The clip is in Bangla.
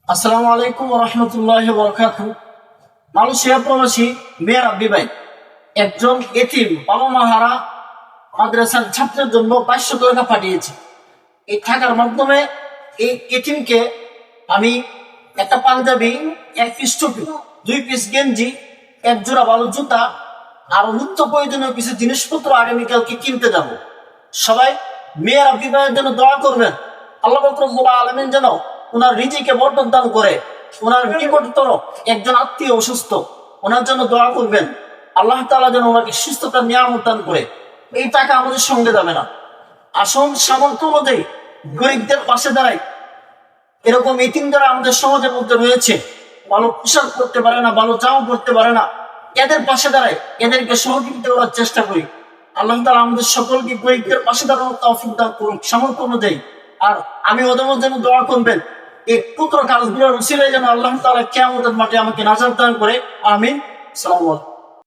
আসসালামু আলাইকুম ওয়া রাহমাতুল্লাহি ওয়া বারাকাতুহু। মালয়েশিয়া প্রবাসী মেয়ের আব্বি ভাই একজন এতিম বাবা মা হারা মাদ্রাসার ছাত্রের জন্য 2200 টাকা পাঠিয়েছে। এই টাকার মাধ্যমে এই এতিমকে আমি একটা পাঞ্জাবি, এক পিস টুপি, 2 পিস গেঞ্জি, এক জোড়া ভালো জুতা আর নিত্য প্রয়োজনীয় কিছু জিনিসপত্র আগামীকালকে কিনতে যাব। সবাই মেয়ের আব্বি ভাইয়ের জন্য দোয়া করবেন। আল্লাহ পাক রব্বুল আলামিন যেন ওনার রিজিকে বরকত দান করে। ওনার নিকটতর একজন আত্মীয় অসুস্থ, ওনার জন্য দোয়া করবেন। আল্লাহ তাআলা যেন ওনাকে সুস্থতার নিয়ামত দান করে। এই টাকা আমাদের সঙ্গে যাবে না, আসল সামর্থ্য অনুযায়ী গরিবদের পাশে দাঁড়াই। এরকম এতিম যারা আমাদের সমাজের মধ্যে রয়েছে, ভালো পোশাক করতে পারে না, ভালো জামা পড়তে পারে না, এদের পাশে দাঁড়াই, এদেরকে সহযোগিতা করার চেষ্টা করি। আল্লাহ তাআলা আমাদের সকলকে গরিবদের পাশে দাঁড়ানোর তৌফিক দান করুন সামর্থ্য অনুযায়ী। আর আমি ওদের জন্য দোয়া করবেন, এই পুত্র কাজগুলোর উসিলায় যেন আল্লাহ তাআলা কিয়ামতের মাঠে আমাকে নাজাত দান করে। আমিন। সালাম।